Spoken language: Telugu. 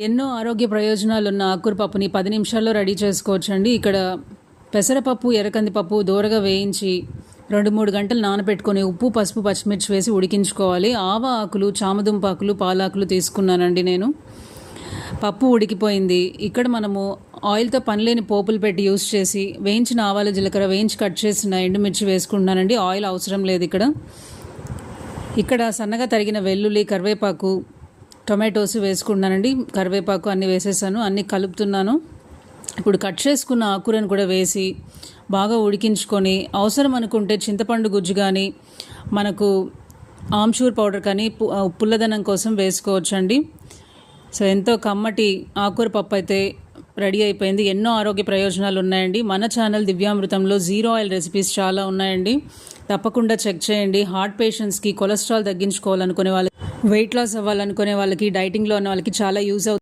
ఎన్నో ఆరోగ్య ప్రయోజనాలున్న ఆకుకూర పప్పుని 10 నిమిషాల్లో రెడీ చేసుకోవచ్చండి. ఇక్కడ పెసరపప్పు, ఎర్రకందిపప్పు దోరగా వేయించి 2-3 గంటలు నానబెట్టుకొని ఉప్పు, పసుపు, పచ్చిమిర్చి వేసి ఉడికించుకోవాలి. ఆవ ఆకులు, చామదుంపాకులు, పాలాకులు తీసుకున్నానండి నేను. పప్పు ఉడికిపోయింది. ఇక్కడ మనము ఆయిల్తో పనిలేని పోపులు పెట్టి యూస్ చేసి వేయించిన ఆవాలు, జీలకర్ర, వేయించి కట్ చేసిన ఎండుమిర్చి వేసుకుంటున్నానండి. ఆయిల్ అవసరం లేదు ఇక్కడ సన్నగా తరిగిన వెల్లుల్లి, కరివేపాకు, టొమాటోస్ వేసుకున్నానండి. కరివేపాకు అన్నీ వేసేసాను, అన్నీ కలుపుతున్నాను. ఇప్పుడు కట్ చేసుకున్న ఆకుకూరను కూడా వేసి బాగా ఉడికించుకొని అవసరం అనుకుంటే చింతపండు గుజ్జు కానీ మనకు ఆమ్చూర్ పౌడర్ కానీ పుల్లదనం కోసం వేసుకోవచ్చండి. సో ఎంతో కమ్మటి ఆకుకూర పప్పు అయితే రెడీ అయిపోయింది. ఎన్నో ఆరోగ్య ప్రయోజనాలు ఉన్నాయండి. మన ఛానల్ దివ్యామృతంలో జీరో ఆయిల్ రెసిపీస్ చాలా ఉన్నాయండి. తప్పకుండా చెక్ చేయండి. హార్ట్ పేషెంట్స్కి, కొలెస్ట్రాల్ తగ్గించుకోవాలనుకునే వాళ్ళకి, వెయిట్ లాస్ అవ్వాలనుకునే వాళ్ళకి, డైటింగ్లో ఉన్న వాళ్ళకి చాలా యూజ్ అవుతుంది.